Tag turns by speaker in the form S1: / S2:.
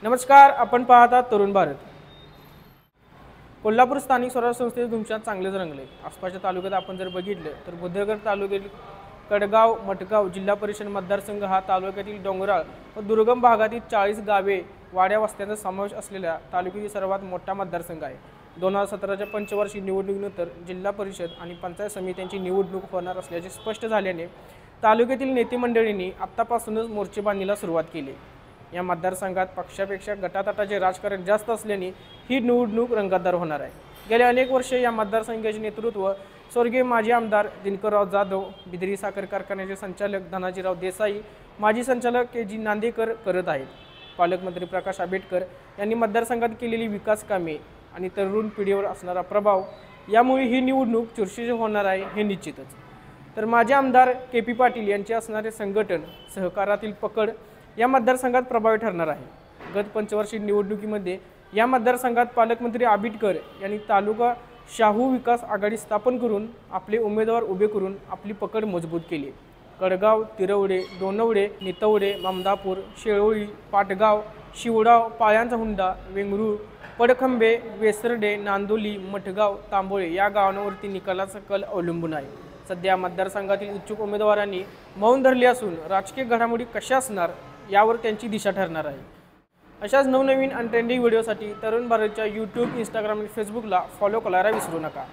S1: नमस्कार, आपण पाहता तरुण भारत। कोल्हापूर स्थानिक स्वराज्य संस्थेचे धुमशान चांगलेच रंगले। आसपासच्या तालुक्यात आपण जर बघितलं तर बुद्रगड तालुक्यातील कडगाव मटगाव जिल्हा परिषद मतदारसंघ हा तालुक्यातील डोंगराळ व दुर्गम भागातील 40 गावे वाड्या वस्त्यांचा समावेश असलेल्या तालुक्यातील सर्वात मोठा मतदारसंघ आहे। 2017च्या पंचवार्षिक निवडणुकीनंतर जिल्हा परिषद आणि पंचायत समित्यांची निवडणूक होणार असल्याचे स्पष्ट झाल्याने तालुक्यातील नेते मंडळींनी आत्तापासूनच मोर्चेबांधणीला सुरुवात केली। या मतदारसंघात पक्षापेक्षा गटातटाचे राजकारण जास्त असल्याने ही निवडणूक रंगतदार होणार आहे। गेल्या अनेक वर्षे या मतदारसंघाचे नेतृत्व स्वर्गीय माजी आमदार दिनकरराव जाधव, बिदरी साखर कारखान्याचे संचालक धनाजीराव देसाई, माजी संचालक के.जी. नांदेकर करत आहेत। पालकमंत्री प्रकाश आंबेडकर यांनी मतदारसंघात केलेली विकास कामे आणि तरुण पिढीवर असणारा प्रभाव यामुळे ही निवडणूक चुरशीची होणार आहे हे निश्चितच। तर माजी आमदार के.पी. पाटील यांचे असणारे संघटन सहकारातील पकड या मतदारसंघात प्रभावी ठरणार आहे। गत पंचवार्षिक निवडणुकीमध्ये या मतदारसंघात पालकमंत्री आंबेडकर यांनी तालुका शाहू विकास आघाडी स्थापन करून आपले उमेदवार उभे करून आपली पकड मजबूत केली। कडगाव, तिरवडे, दोनवडे, नितवडे, ममदापूर, शेळोळी, पाटगाव, शिवडाव, पायांचा हुंडा, वेंगरूळ, पडखंबे, वेसरडे, नांदोली, मठगाव, तांबोळे या गावांवरती निकालाचा कल अवलंबून आहे। सध्या मतदारसंघातील इच्छुक उमेदवारांनी मौन धरले असून राजकीय घडामोडी कशा असणार यावर त्यांची दिशा ठरणार आहे। अशाच नवनवीन आणि ट्रेंडिंग व्हिडिओसाठी तरुण भारतच्या यूट्यूब, इंस्टाग्राम आणि फेसबुकला फॉलो करायला विसरू नका।